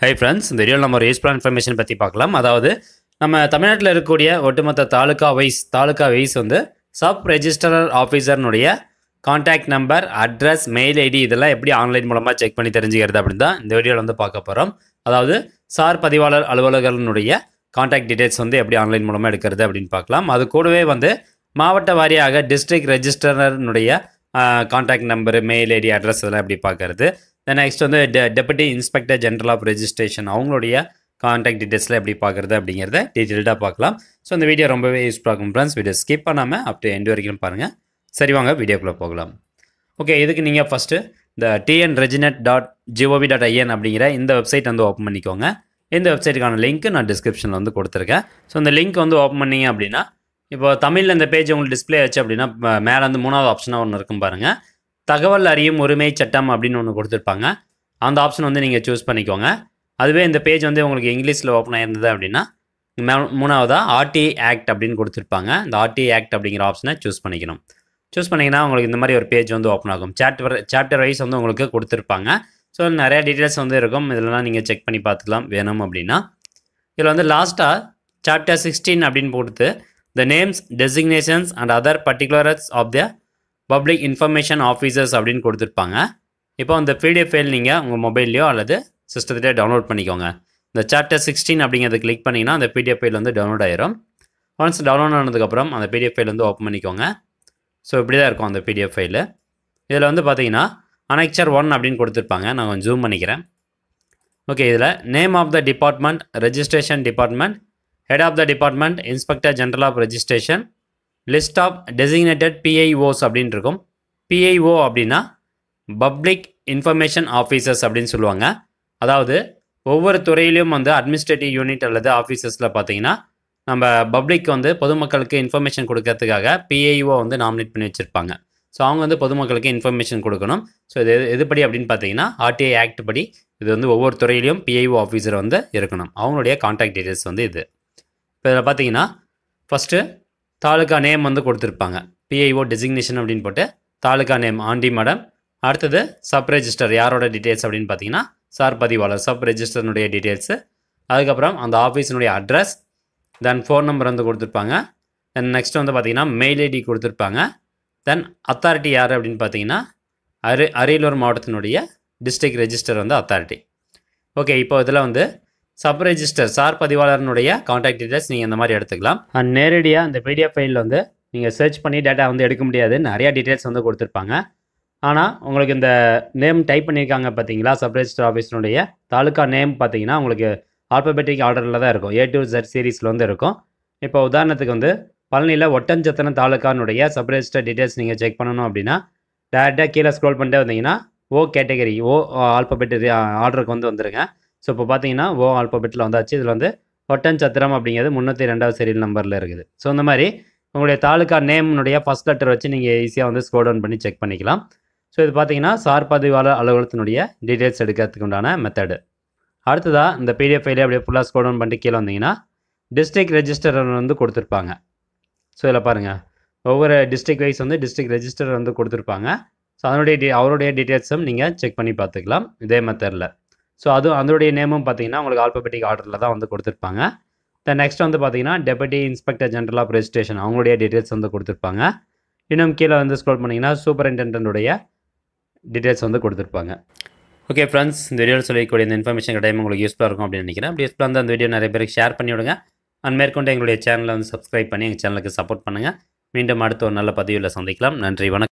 Hi friends, இந்த வீடியோவில் நம்ம ஒரு யூஸ்ஃபுல்லான இன்ஃபர்மேஷன் பற்றி பார்க்கலாம். அதாவது நம்ம தமிழ்நாட்டில் இருக்கக்கூடிய ஒட்டுமொத்த தாலுக்கா வைஸ் வந்து சப் ரெஜிஸ்ட்ரார் ஆஃபீஸர்னுடைய contact number, address, mail ID இதெல்லாம் எப்படி ஆன்லைன் மூலமாக செக் பண்ணி தெரிஞ்சுக்கிறது அப்படின்னு தான் இந்த வீடியோவில் வந்து பார்க்க போகிறோம். அதாவது சார் பதிவாளர் அலுவலர்களுடைய கான்டாக்ட் டீடைல்ஸ் வந்து எப்படி ஆன்லைன் மூலமாக எடுக்கிறது அப்படின்னு பார்க்கலாம். அது கூடவே வந்து மாவட்ட வாரியாக டிஸ்ட்ரிக்ட் ரெஜிஸ்ட்ராருடைய contact number, mail ID, address இதெல்லாம் எப்படி பார்க்கறது. தென் நெக்ஸ்ட் வந்து deputy inspector general of registration அவங்களுடைய கான்டாக்ட் டீடைல்ஸில் எப்படி பார்க்குறது அப்படிங்கிறத டீட்டெயில்டாக பார்க்கலாம். ஸோ இந்த வீடியோ ரொம்பவே யூஸ்ஃபுல்லாக இருக்கும் ஃப்ரெண்ட்ஸ். வீடியோ ஸ்கிப் பண்ணாமல் அப் டு எண்ட் வரைக்கும் பாருங்கள். சரி, வாங்க வீடியோக்குள்ளே போகலாம். ஓகே, இதுக்கு நீங்கள் ஃபஸ்ட்டு இந்த tnreginet.gov.in அப்படிங்கிற இந்த வெப்சைட் வந்து ஓப்பன் பண்ணிக்கோங்க. இந்த வெப்சைட்டுக்கான லிங்க் நான் டிஸ்கிரிப்ஷனில் வந்து கொடுத்துருக்கேன். ஸோ இந்த லிங்க் வந்து ஓப்பன் பண்ணிங்க அப்படின்னா, இப்போ தமிழில் இந்த பேஜ் உங்களுக்கு டிஸ்பிளே ஆச்சு அப்படின்னா மேலே வந்து 3வது ஆப்ஷனாக ஒன்று இருக்கும் பாருங்கள். தகவல் அறியும் உரிமை சட்டம் அப்படின்னு ஒன்று கொடுத்துருப்பாங்க. அந்த ஆப்ஷன் வந்து நீங்கள் சூஸ் பண்ணிக்கோங்க. அதுவே இந்த பேஜ் வந்து உங்களுக்கு இங்கிலீஷில் ஓப்பன் ஆயிருந்தது அப்படின்னா 3வதாக ஆர்டிஐ ஆக்ட் அப்படின்னு கொடுத்துருப்பாங்க. இந்த ஆர்டிஐ ஆக்ட் அப்படிங்கிற ஆப்ஷனை சூஸ் பண்ணிக்கணும். சூஸ் பண்ணிங்கன்னா உங்களுக்கு இந்த மாதிரி ஒரு பேஜ் வந்து ஓப்பன் ஆகும். சாப்டர் வைஸ் வந்து உங்களுக்கு கொடுத்துருப்பாங்க. ஸோ நிறையா டீட்டெயில்ஸ் வந்து இருக்கும். இதெல்லாம் நீங்கள் செக் பண்ணி பார்த்துக்கலாம் வேணும் அப்படின்னா. இதில் வந்து லாஸ்ட்டாக சாப்டர் 16 அப்படின்னு கொடுத்து the names, designations and other particulars of the public information officers அப்படின்னு கொடுத்துருப்பாங்க. இப்போ அந்த பிடிஎஃப் ஃபைல் நீங்கள் உங்கள் மொபைல்லையோ அல்லது சிஸ்டத்திலே டவுன்லோட் பண்ணிக்கோங்க. இந்த சாப்டர் 16 அப்படிங்கிறத கிளிக் பண்ணிங்கன்னா அந்த பிடிஎஃப் ஃபைல் வந்து டவுன்லோட் ஆயிரும். ஒன்ஸ் டவுன்லோட் ஆனதுக்கப்புறம் அந்த பிடிஎஃப் ஃபைல் வந்து ஓப்பன் பண்ணிக்கோங்க. ஸோ இப்படி தான் இருக்கும் அந்த பிடிஎஃப் ஃபைலு. இதில் வந்து பார்த்தீங்கன்னா அனெக்சர் 1 அப்படின்னு கொடுத்துருப்பாங்க. நான் கொஞ்சம் ஜூம் பண்ணிக்கிறேன். ஓகே, இதில் name of the department, registration department, head of the department, inspector general of registration, list of designated PIOs அப்படின்னு இருக்கும். பிஐஓ அப்படின்னா பப்ளிக் இன்ஃபர்மேஷன் ஆஃபீஸர்ஸ் அப்படின்னு சொல்லுவாங்க. அதாவது ஒவ்வொரு துறையிலையும் வந்து அட்மினிஸ்ட்ரேட்டிவ் யூனிட் அல்லது ஆஃபீஸர்ஸில் பார்த்தீங்கன்னா நம்ம பப்ளிக் வந்து பொதுமக்களுக்கு இன்ஃபர்மேஷன் கொடுக்கறதுக்காக பிஐஓ வந்து நாமினேட் பண்ணி வச்சுருப்பாங்க. ஸோ அவங்க வந்து பொதுமக்களுக்கு இன்ஃபர்மேஷன் கொடுக்கணும். ஸோ இது எதுபடி அப்படின்னு பார்த்தீங்கன்னா ஆர்டிஐ ஆக்ட் படி இது வந்து ஒவ்வொரு துறையிலையும் பிஐஓ ஆஃபீஸர் வந்து இருக்கணும். அவங்களுடைய கான்டாக்ட் டீடைல்ஸ் வந்து இது. இப்போ இதில் பார்த்தீங்கன்னா ஃபஸ்ட்டு தாலுக்கா நேம் வந்து கொடுத்துருப்பாங்க. பிஐஓ டெசிக்னேஷன் அப்படின்னு போட்டு தாலுக்கா நேம் ஆண்டி மேடம். அடுத்தது சப் ரெஜிஸ்டர் யாரோட டீட்டெயில்ஸ் அப்படின்னு பார்த்தீங்கன்னா சார் பதிவாளர் சப் ரெஜிஸ்டர்னுடைய டீட்டெயில்ஸு. அதுக்கப்புறம் அந்த ஆஃபீஸினுடைய அட்ரஸ், தென் ஃபோன் நம்பர் வந்து கொடுத்துருப்பாங்க. தென் நெக்ஸ்ட் வந்து பார்த்தீங்கன்னா மெயில் ஐடி கொடுத்துருப்பாங்க. தென் அத்தாரிட்டி யார் அப்படின்னு பார்த்தீங்கன்னா அரியலூர் மாவட்டத்தினுடைய டிஸ்ட்ரிக்ட் ரெஜிஸ்டர் வந்து அத்தாரிட்டி. ஓகே, இப்போ இதில் வந்து சப் ரெஜிஸ்டர் சார் பதிவாளர்னுடைய கான்டாக்ட் டீடைல்ஸ் நீங்கள் இந்த மாதிரி எடுத்துக்கலாம். அண்ட் நேரடியாக இந்த பிடிஎஃப் ஃபைலில் வந்து நீங்கள் சர்ச் பண்ணி டேட்டா வந்து எடுக்க முடியாது. நிறையா டீட்டெயில்ஸ் வந்து கொடுத்துருப்பாங்க. ஆனால் உங்களுக்கு இந்த நேம் டைப் பண்ணியிருக்காங்க பார்த்தீங்களா, சப் ரெஜிஸ்டர் ஆஃபீஸினுடைய தாலுக்கா நேம் பார்த்தீங்கன்னா உங்களுக்கு ஆல்பபெட்டிக் ஆர்டரில் தான் இருக்கும். A to Z சீரீஸில் வந்து இருக்கும். இப்போ உதாரணத்துக்கு வந்து பழனியில் ஒட்டஞ்சத்திரம் தாலுக்கானுடைய சப் ரெஜிஸ்டர் டீட்டெயில்ஸ் நீங்கள் செக் பண்ணணும் அப்படின்னா டேரெக்டாக கீழே ஸ்க்ரோல் பண்ணிட்டே வந்தீங்கன்னா ஓ கேட்டகரி, ஓ ஆல்பபெட் ஆர்டருக்கு வந்து வந்துருங்க. ஸோ இப்போ பார்த்தீங்கன்னா ஓ ஆல்பபெட்டில் வந்தாச்சு. இதில் வந்து ஒட்டஞ்சத்திரம் அப்படிங்கிறது 302வது சீரியல் நம்பரில் இருக்குது. ஸோ இந்த மாதிரி உங்களுடைய தாலுக்கா நேம்னுடைய ஃபஸ்ட் லெட்டர் வச்சு நீங்கள் ஈஸியாக வந்து ஸ்க்ரோல் டவுன் பண்ணி செக் பண்ணிக்கலாம். ஸோ இது பார்த்தீங்கன்னா சார் பதிவாளர் அலுவலகத்தினுடைய டீட்டெயில்ஸ் எடுக்கிறதுக்கு உண்டான மெத்தடு. அடுத்ததாக இந்த பிடிஎஃப் ஃபைலே அப்படியே ஃபுல்லாக ஸ்க்ரோல் டவுன் பண்ணிட்டு கீழே வந்தீங்கன்னா டிஸ்ட்ரிக்ட் ரெஜிஸ்டர் வந்து கொடுத்துருப்பாங்க. ஸோ இதில் பாருங்கள், ஒவ்வொரு டிஸ்ட்ரிக்ட் வைஸ் வந்து டிஸ்ட்ரிக்ட் ரெஜிஸ்டர் வந்து கொடுத்துருப்பாங்க. ஸோ அவருடைய டீட்டெயில்ஸும் நீங்கள் செக் பண்ணி பார்த்துக்கலாம் இதே மெத்தடில். ஸோ அதோடைய நேமும் பார்த்தீங்கன்னா உங்களுக்கு ஆல்பபெட்டிக் ஆர்டரில் தான் வந்து கொடுத்துருப்பாங்க. தென் நெக்ஸ்ட் வந்து பார்த்தீங்கன்னா deputy inspector general of registration அவங்களுடைய டீட்டெயில்ஸ் வந்து கொடுத்துருப்பாங்க. இன்னும் கீழே வந்து ஸ்க்ரோல் பண்ணிங்கன்னா சூப்பரிண்டென்டன்ட்டுடைய டீட்டெயில்ஸ் வந்து கொடுத்துருப்பாங்க. ஓகே ஃப்ரெண்ட்ஸ், இந்த வீடியோவில் சொல்லக்கூடிய இந்த இன்ஃபர்மேஷன் கிடையாது உங்களுக்கு யூஸ்ஃபுல்லாக இருக்கும் அப்படின்னு நினைக்கிறேன். அப்படி யூஸ்ஃபுல்லாக இருந்தால் அந்த வீடியோ நிறைய பேருக்கு ஷேர் பண்ணி விடுங்க. அண்ட் மேற்கொண்டு எங்களுடைய சேனலை வந்து சப்ஸ்கிரைப் பண்ணி எங்கள் சேனலுக்கு சப்போர்ட் பண்ணுங்கள். மீண்டும் அடுத்த ஒரு நல்ல பதிவில் சந்திக்கலாம். நன்றி, வணக்கம்.